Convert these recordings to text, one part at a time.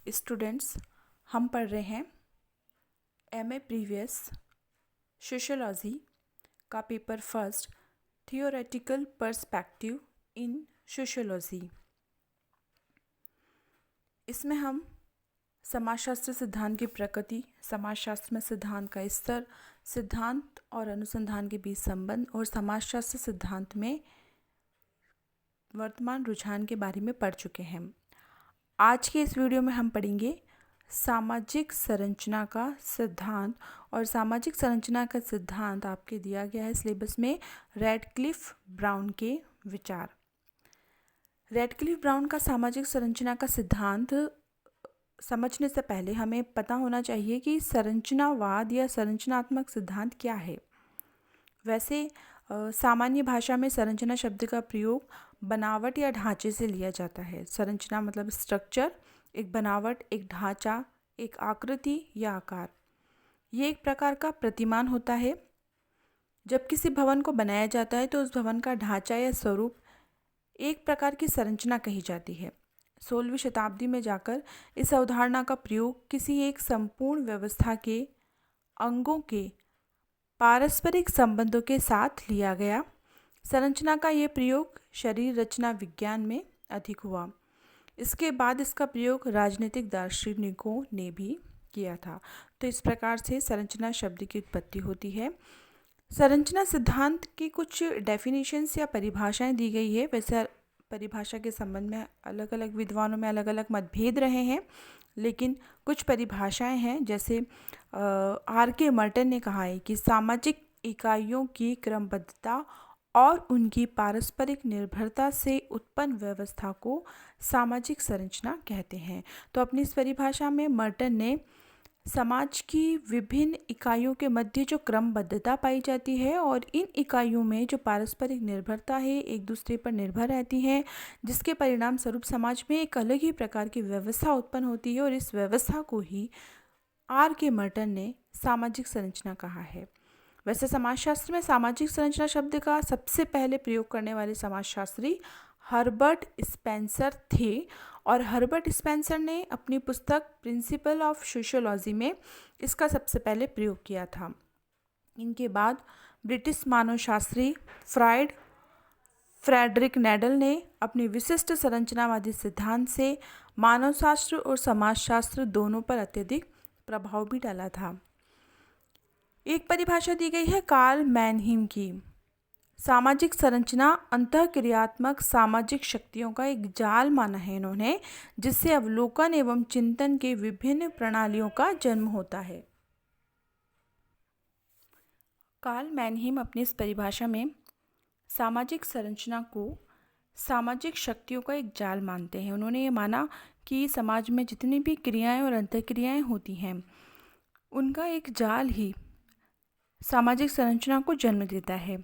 Students, हम पढ़ रहे हैं एमए प्रीवियस सोशियोलॉजी का paper first, theoretical perspective in sociology. इसमें हम समाजशास्त्र सिद्धांत की प्रकृति, समाजशास्त्र में सिद्धांत का स्तर, सिद्धांत और अनुसंधान के बीच संबंध और समाजशास्त्र सिद्धांत में वर्तमान रुझान के बारे में पढ़ चुके हैं। आज के इस वीडियो में हम पढ़ेंगे सामाजिक संरचना का सिद्धांत। और सामाजिक संरचना का सिद्धांत आपके दिया गया है सिलेबस में रैडक्लिफ ब्राउन के विचार। रैडक्लिफ ब्राउन का सामाजिक संरचना का सिद्धांत समझने से पहले हमें पता होना चाहिए कि संरचनावाद या संरचनात्मक सिद्धांत क्या है। वैसे सामान्य भाषा में संरचना शब्द का प्रयोग बनावट या ढांचे से लिया जाता है। संरचना मतलब स्ट्रक्चर, एक बनावट, एक ढांचा, एक आकृति या आकार। ये एक प्रकार का प्रतिमान होता है। जब किसी भवन को बनाया जाता है तो उस भवन का ढांचा या स्वरूप एक प्रकार की संरचना कही जाती है। 16वीं शताब्दी में जाकर इस अवधारणा का प्रयोग किसी एक संपूर्ण व्यवस्था के अंगों के पारस्परिक संबंधों के साथ लिया गया। संरचना का ये प्रयोग शरीर रचना विज्ञान में अधिक हुआ। इसके बाद इसका प्रयोग राजनीतिक दार्शनिकों ने भी किया था। तो इस प्रकार से संरचना शब्द की उत्पत्ति होती है। संरचना सिद्धांत की कुछ डेफिनेशंस या परिभाषाएं दी गई है। वैसे परिभाषा के संबंध में अलग अलग विद्वानों में अलग अलग मतभेद रहे हैं, लेकिन कुछ परिभाषाएं हैं। जैसे R.K. मर्टन ने कहा है कि सामाजिक इकाइयों की क्रमबद्धता और उनकी पारस्परिक निर्भरता से उत्पन्न व्यवस्था को सामाजिक संरचना कहते हैं। तो अपनी इस परिभाषा में मर्टन ने समाज की विभिन्न इकाइयों के मध्य जो क्रमबद्धता पाई जाती है और इन इकाइयों में जो पारस्परिक निर्भरता है, एक दूसरे पर निर्भर रहती है, जिसके परिणाम स्वरूप समाज में एक अलग ही प्रकार की व्यवस्था उत्पन्न होती है, और इस व्यवस्था को ही R.K. मर्टन ने सामाजिक संरचना कहा है। वैसे समाजशास्त्र में सामाजिक संरचना शब्द का सबसे पहले प्रयोग करने वाले समाजशास्त्री हर्बर्ट स्पेंसर थे, और हर्बर्ट स्पेंसर ने अपनी पुस्तक प्रिंसिपल ऑफ सोशियोलॉजी में इसका सबसे पहले प्रयोग किया था। इनके बाद ब्रिटिश मानवशास्त्री फ्रेडरिक नेडल ने अपनी विशिष्ट संरचनावादी सिद्धांत से मानवशास्त्र और समाजशास्त्र दोनों पर अत्यधिक प्रभाव भी डाला था। एक परिभाषा दी गई है कार्ल मैनहीम की। सामाजिक संरचना अंतःक्रियात्मक सामाजिक शक्तियों का एक जाल माना है इन्होंने, जिससे अवलोकन एवं चिंतन के विभिन्न प्रणालियों का जन्म होता है। कार्ल मैनहीम अपनी इस परिभाषा में सामाजिक संरचना को सामाजिक शक्तियों का एक जाल मानते हैं। उन्होंने ये माना कि समाज में जितनी भी क्रियाएं और अंतःक्रियाएं होती हैं, उनका एक जाल ही सामाजिक संरचना को जन्म देता है।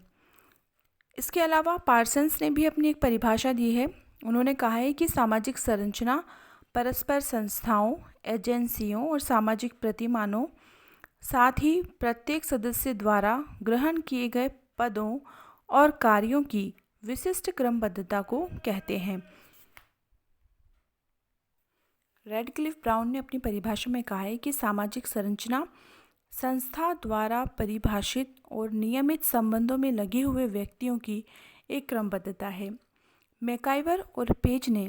इसके अलावा पार्सन्स ने भी अपनी एक परिभाषा दी है। उन्होंने कहा है कि सामाजिक संरचना परस्पर संस्थाओं, एजेंसियों और सामाजिक प्रतिमानों, साथ ही प्रत्येक सदस्य द्वारा ग्रहण किए गए पदों और कार्यों की विशिष्ट क्रमबद्धता को कहते हैं। रैडक्लिफ ब्राउन ने अपनी परिभाषा में कहा है कि सामाजिक संरचना संस्था द्वारा परिभाषित और नियमित संबंधों में लगे हुए व्यक्तियों की एक क्रमबद्धता है। मैकाइवर और पेज ने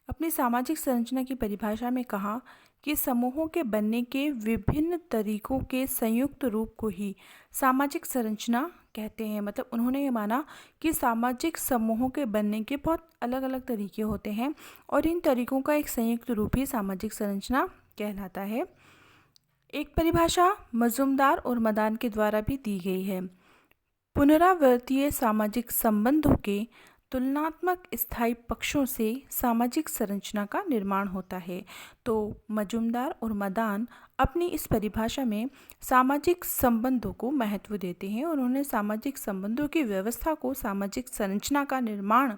अपनी सामाजिक संरचना की परिभाषा में कहा कि समूहों के बनने के विभिन्न तरीकों के संयुक्त रूप को ही सामाजिक संरचना कहते हैं। मतलब उन्होंने ये माना कि सामाजिक समूहों के बनने के बहुत अलग अलग तरीके होते हैं, और इन तरीकों का एक संयुक्त रूप ही सामाजिक संरचना कहलाता है। एक परिभाषा मजुमदार और मदान के द्वारा भी दी गई है। पुनरावर्तीय सामाजिक संबंधों के तुलनात्मक स्थायी पक्षों से सामाजिक संरचना का निर्माण होता है। तो मजुमदार और मदान अपनी इस परिभाषा में सामाजिक संबंधों को महत्व देते हैं, और उन्होंने सामाजिक संबंधों की व्यवस्था को सामाजिक संरचना का निर्माण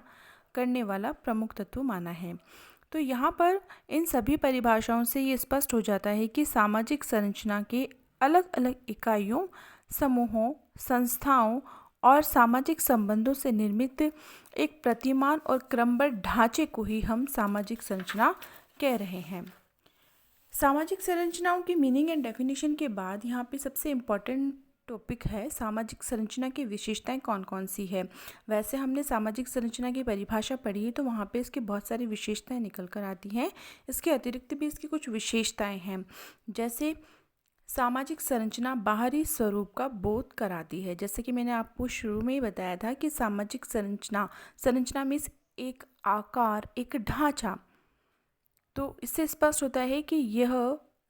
करने वाला प्रमुख तत्व माना है। तो यहाँ पर इन सभी परिभाषाओं से ये स्पष्ट हो जाता है कि सामाजिक संरचना के अलग अलग इकाइयों, समूहों, संस्थाओं और सामाजिक संबंधों से निर्मित एक प्रतिमान और क्रमबद्ध ढांचे को ही हम सामाजिक संरचना कह रहे हैं। सामाजिक संरचनाओं की मीनिंग एंड डेफिनेशन के बाद यहाँ पे सबसे इम्पॉर्टेंट टॉपिक है सामाजिक संरचना की विशेषताएं कौन कौन सी है। वैसे हमने सामाजिक संरचना की परिभाषा पढ़ी है तो वहाँ पे इसकी बहुत सारी विशेषताएं निकल कर आती हैं। इसके अतिरिक्त भी इसकी कुछ विशेषताएं हैं, जैसे सामाजिक संरचना बाहरी स्वरूप का बोध कराती है। जैसे कि मैंने आपको शुरू में ही बताया था कि सामाजिक संरचना मीन्स एक आकार, एक ढांचा। तो इससे स्पष्ट होता है कि यह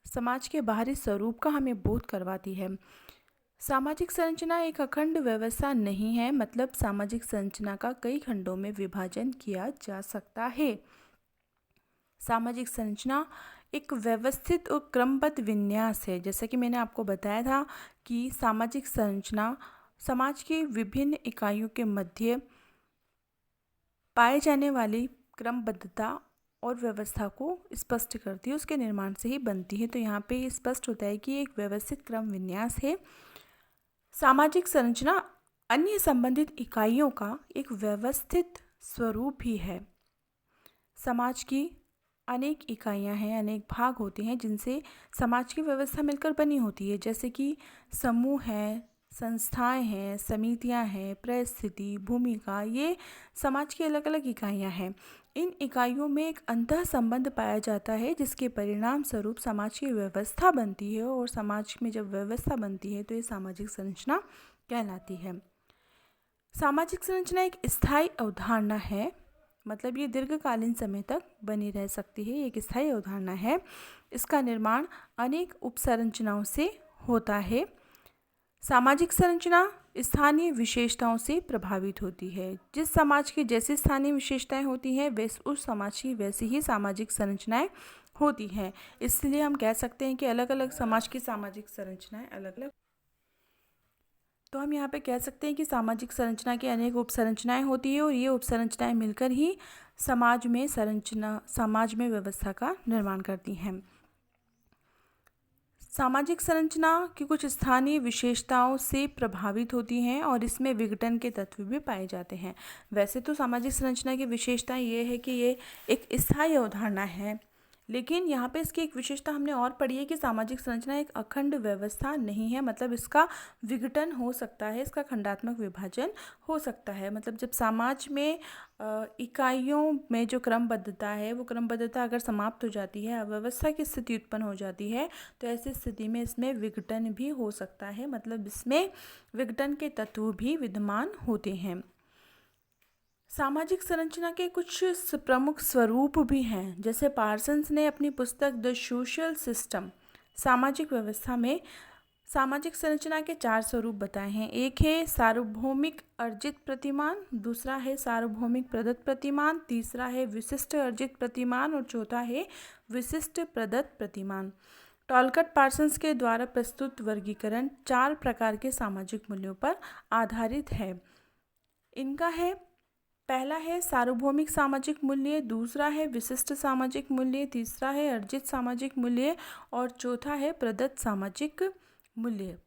समाज के बाहरी स्वरूप का हमें बोध करवाती है। सामाजिक संरचना एक अखंड व्यवस्था नहीं है, मतलब सामाजिक संरचना का कई खंडों में विभाजन किया जा सकता है। सामाजिक संरचना एक व्यवस्थित और क्रमबद्ध विन्यास है। जैसे कि मैंने आपको बताया था कि सामाजिक संरचना समाज की विभिन्न इकाइयों के मध्य पाए जाने वाली क्रमबद्धता और व्यवस्था को स्पष्ट करती है, उसके निर्माण से ही बनती है। तो यहाँ पे स्पष्ट होता है कि एक व्यवस्थित क्रम विन्यास है। सामाजिक संरचना अन्य संबंधित इकाइयों का एक व्यवस्थित स्वरूप ही है। समाज की अनेक इकाइयां हैं, अनेक भाग होते हैं जिनसे समाज की व्यवस्था मिलकर बनी होती है, जैसे कि समूह है, संस्थाएं हैं, समितियां हैं, परिस्थिति, भूमिका, ये समाज की अलग अलग इकाइयां हैं। इन इकाइयों में एक अंतः संबंध पाया जाता है जिसके परिणाम स्वरूप समाज की व्यवस्था बनती है, और समाज में जब व्यवस्था बनती है तो ये सामाजिक संरचना कहलाती है। सामाजिक संरचना एक स्थायी अवधारणा है, मतलब ये दीर्घकालीन समय तक बनी रह सकती है, एक स्थायी अवधारणा है। इसका निर्माण अनेक उपसंरचनाओं से होता है। सामाजिक संरचना स्थानीय विशेषताओं से प्रभावित होती है। जिस समाज की जैसी स्थानीय विशेषताएं होती हैं उस समाज की वैसी ही सामाजिक संरचनाएं होती हैं। इसलिए हम कह सकते हैं कि अलग अलग समाज की सामाजिक संरचनाएं अलग अलग। तो हम यहाँ पे कह सकते हैं कि सामाजिक संरचना की अनेक उपसंरचनाएं होती है और ये उपसंरचनाएं मिलकर ही समाज में व्यवस्था का निर्माण करती हैं। सामाजिक संरचना की कुछ स्थानीय विशेषताओं से प्रभावित होती हैं और इसमें विघटन के तत्व भी पाए जाते हैं। वैसे तो सामाजिक संरचना की विशेषता ये है कि ये एक स्थायी अवधारणा है, लेकिन यहाँ पे इसकी एक विशेषता हमने और पढ़ी है कि सामाजिक संरचना एक अखंड व्यवस्था नहीं है, मतलब इसका विघटन हो सकता है, इसका खंडात्मक विभाजन हो सकता है। मतलब जब समाज में इकाइयों में जो क्रमबद्धता है वो क्रमबद्धता अगर समाप्त हो जाती है, अव्यवस्था की स्थिति उत्पन्न हो जाती है, तो ऐसी स्थिति में इसमें विघटन भी हो सकता है, मतलब इसमें विघटन के तत्व भी विद्यमान होते हैं। सामाजिक संरचना के कुछ प्रमुख स्वरूप भी हैं, जैसे पार्सन्स ने अपनी पुस्तक द सोशल सिस्टम सामाजिक व्यवस्था में सामाजिक संरचना के 4 स्वरूप बताए हैं। एक है सार्वभौमिक अर्जित प्रतिमान, दूसरा है सार्वभौमिक प्रदत्त प्रतिमान, तीसरा है विशिष्ट अर्जित प्रतिमान और चौथा है विशिष्ट प्रदत्त प्रतिमान। टॉलकट पार्सन्स के द्वारा प्रस्तुत वर्गीकरण 4 प्रकार के सामाजिक मूल्यों पर आधारित है। इनका है, पहला है सार्वभौमिक सामाजिक मूल्य, दूसरा है विशिष्ट सामाजिक मूल्य, तीसरा है अर्जित सामाजिक मूल्य और चौथा है प्रदत्त सामाजिक मूल्य।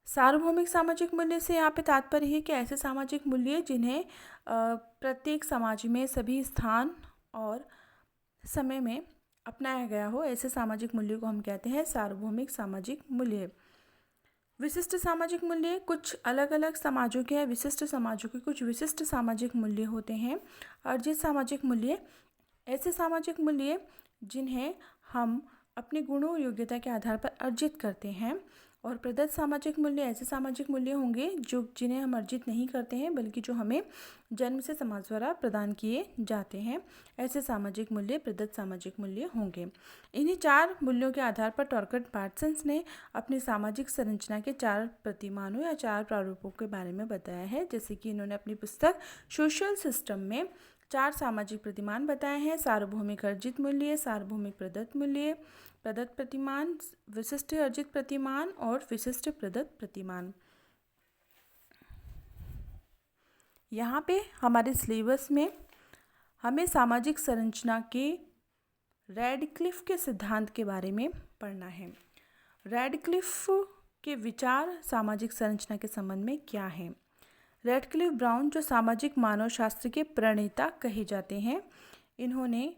सार्वभौमिक सामाजिक मूल्य से यहाँ पे तात्पर्य है कि ऐसे सामाजिक मूल्य जिन्हें प्रत्येक समाज में सभी स्थान और समय में अपनाया गया हो, ऐसे सामाजिक मूल्यों को हम कहते हैं सार्वभौमिक सामाजिक मूल्य। विशिष्ट सामाजिक मूल्य कुछ अलग अलग समाजों के हैं, विशिष्ट समाजों के कुछ विशिष्ट सामाजिक मूल्य होते हैं। अर्जित सामाजिक मूल्य ऐसे सामाजिक मूल्य जिन्हें हम अपने गुणों और योग्यता के आधार पर अर्जित करते हैं, और प्रदत्त सामाजिक मूल्य ऐसे सामाजिक मूल्य होंगे जिन्हें हम अर्जित नहीं करते हैं बल्कि जो हमें जन्म से समाज द्वारा प्रदान किए जाते हैं, ऐसे सामाजिक मूल्य प्रदत्त सामाजिक मूल्य होंगे। इन्हीं 4 मूल्यों के आधार पर टॉलकट पार्सन्स ने अपनी सामाजिक संरचना के 4 प्रतिमानों या 4 प्रारूपों के बारे में बताया है। जैसे कि इन्होंने अपनी पुस्तक सोशल सिस्टम में 4 सामाजिक प्रतिमान बताए हैं: सार्वभौमिक अर्जित मूल्य, सार्वभौमिक प्रदत्त मूल्य, प्रदत्त प्रतिमान, विशिष्ट अर्जित प्रतिमान और विशिष्ट प्रदत्त प्रतिमान। यहाँ पे हमारे सिलेबस में हमें सामाजिक संरचना के रैडक्लिफ के सिद्धांत के बारे में पढ़ना है। रैडक्लिफ के विचार सामाजिक संरचना के संबंध में क्या हैं? रैडक्लिफ ब्राउन जो सामाजिक मानवशास्त्र के प्रणेता कहे जाते हैं, इन्होंने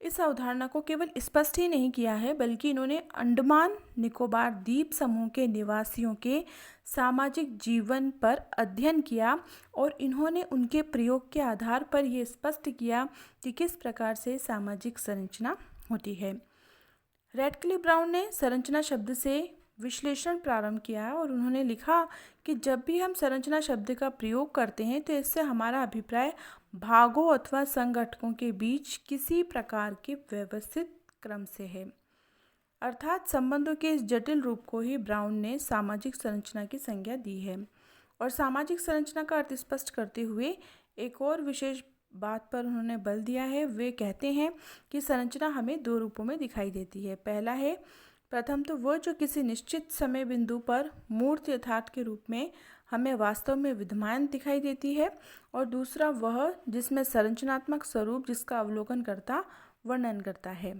इस अवधारणा को केवल स्पष्ट ही नहीं किया है बल्कि इन्होंने अंडमान निकोबार द्वीप समूह के निवासियों के सामाजिक जीवन पर अध्ययन किया और इन्होंने उनके प्रयोग के आधार पर यह स्पष्ट किया कि किस प्रकार से सामाजिक संरचना होती है। रैडक्लिफ ब्राउन ने संरचना शब्द से विश्लेषण प्रारंभ किया और उन्होंने लिखा कि जब भी हम संरचना शब्द का प्रयोग करते हैं तो इससे हमारा अभिप्राय भागों अथवा संगठकों के बीच किसी प्रकार के व्यवस्थित क्रम से है। अर्थात संबंधों के इस जटिल रूप को ही ब्राउन ने सामाजिक संरचना की संज्ञा दी है। और सामाजिक संरचना का अर्थ स्पष्ट करते हुए एक और विशेष बात पर उन्होंने बल दिया है। वे कहते हैं कि संरचना हमें दो रूपों में दिखाई देती है। पहला है, प्रथम तो वह जो किसी निश्चित समय बिंदु पर मूर्त यथार्थ के रूप में हमें वास्तव में विद्यमान दिखाई देती है, और दूसरा वह जिसमें संरचनात्मक स्वरूप जिसका अवलोकनकर्ता वर्णन करता है।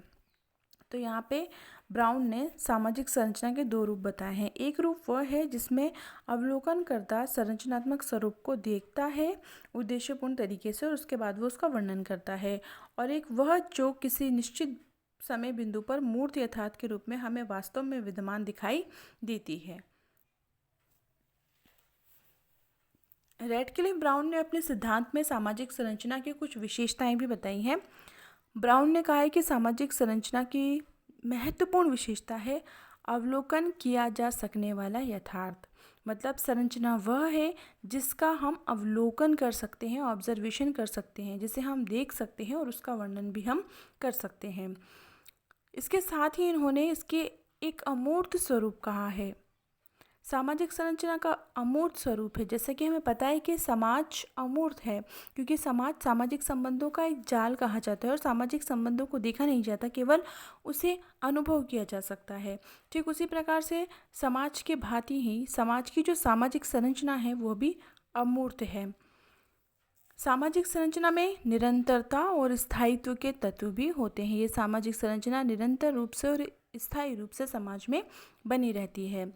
तो यहाँ पे ब्राउन ने सामाजिक संरचना के दो रूप बताए हैं। एक रूप वह है जिसमें अवलोकनकर्ता संरचनात्मक स्वरूप को देखता है उद्देश्यपूर्ण तरीके से और उसके बाद वो उसका वर्णन करता है, और एक वह जो किसी निश्चित समय बिंदु पर मूर्त यथार्थ के रूप में हमें वास्तव में विद्यमान दिखाई देती है। रैडक्लिफ ब्राउन ने अपने सिद्धांत में सामाजिक संरचना की कुछ विशेषताएं भी बताई हैं। ब्राउन ने कहा है कि सामाजिक संरचना की महत्वपूर्ण विशेषता है अवलोकन किया जा सकने वाला यथार्थ। मतलब संरचना वह है जिसका हम अवलोकन कर सकते हैं, ऑब्जर्वेशन कर सकते हैं, जिसे हम देख सकते हैं और उसका वर्णन भी हम कर सकते हैं। इसके साथ ही इन्होंने इसके एक अमूर्त स्वरूप कहा है। सामाजिक संरचना का अमूर्त स्वरूप है। जैसे कि हमें पता है कि समाज अमूर्त है क्योंकि समाज सामाजिक संबंधों का एक जाल कहा जाता है और सामाजिक संबंधों को देखा नहीं जाता, केवल उसे अनुभव किया जा सकता है। ठीक उसी प्रकार से समाज के भांति ही समाज की जो सामाजिक संरचना है वो भी अमूर्त है। सामाजिक संरचना में निरंतरता और स्थायित्व के तत्व भी होते हैं। ये सामाजिक संरचना निरंतर रूप से और स्थायी रूप से समाज में बनी रहती है,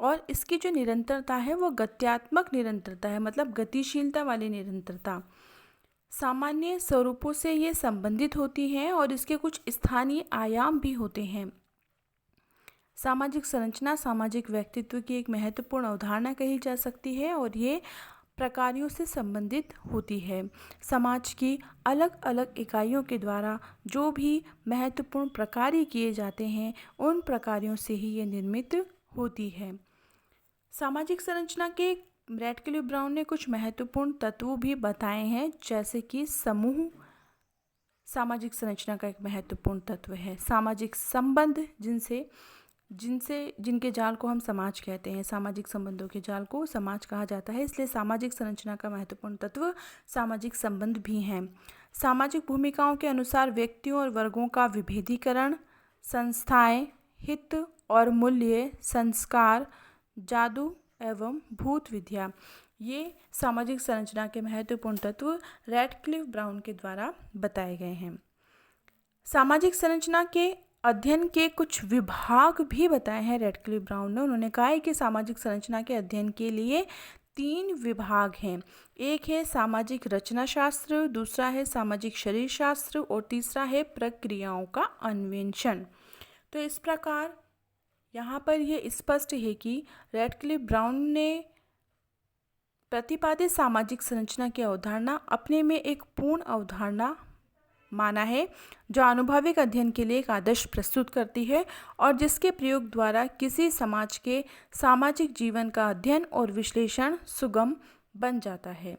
और इसकी जो निरंतरता है वो गत्यात्मक निरंतरता है, मतलब गतिशीलता वाली निरंतरता। सामान्य स्वरूपों से ये संबंधित होती है और इसके कुछ स्थानीय आयाम भी होते हैं। सामाजिक संरचना सामाजिक व्यक्तित्व की एक महत्वपूर्ण अवधारणा कही जा सकती है और ये प्रकारों से संबंधित होती है। समाज की अलग अलग इकाइयों के द्वारा जो भी महत्वपूर्ण प्रकार्य किए जाते हैं उन प्रकारों से ही ये निर्मित होती है। सामाजिक संरचना के रैडक्लिफ ब्राउन ने कुछ महत्वपूर्ण तत्व भी बताए हैं, जैसे कि समूह सामाजिक संरचना का एक महत्वपूर्ण तत्व है। सामाजिक संबंध जिनके जाल को हम समाज कहते हैं, सामाजिक संबंधों के जाल को समाज कहा जाता है, इसलिए सामाजिक संरचना का महत्वपूर्ण तत्व सामाजिक संबंध भी हैं। सामाजिक भूमिकाओं के अनुसार व्यक्तियों और वर्गों का विभेदीकरण, संस्थाएं, हित और मूल्य, संस्कार, जादू एवं भूत विद्या, ये सामाजिक संरचना के महत्वपूर्ण तत्व रैडक्लिफ ब्राउन के द्वारा बताए गए हैं। सामाजिक संरचना के अध्ययन के कुछ विभाग भी बताए हैं रैडक्लिफ ब्राउन ने। उन्होंने कहा है कि सामाजिक संरचना के अध्ययन के लिए 3 विभाग हैं। एक है सामाजिक रचना शास्त्र, दूसरा है सामाजिक शरीर शास्त्र और तीसरा है प्रक्रियाओं का अन्वेषण। तो इस प्रकार यहाँ पर यह स्पष्ट है कि रैडक्लिफ ब्राउन ने प्रतिपादित सामाजिक संरचना की अवधारणा अपने में एक पूर्ण अवधारणा माना है, जो अनुभविक अध्ययन के लिए एक आदर्श प्रस्तुत करती है और जिसके प्रयोग द्वारा किसी समाज के सामाजिक जीवन का अध्ययन और विश्लेषण सुगम बन जाता है।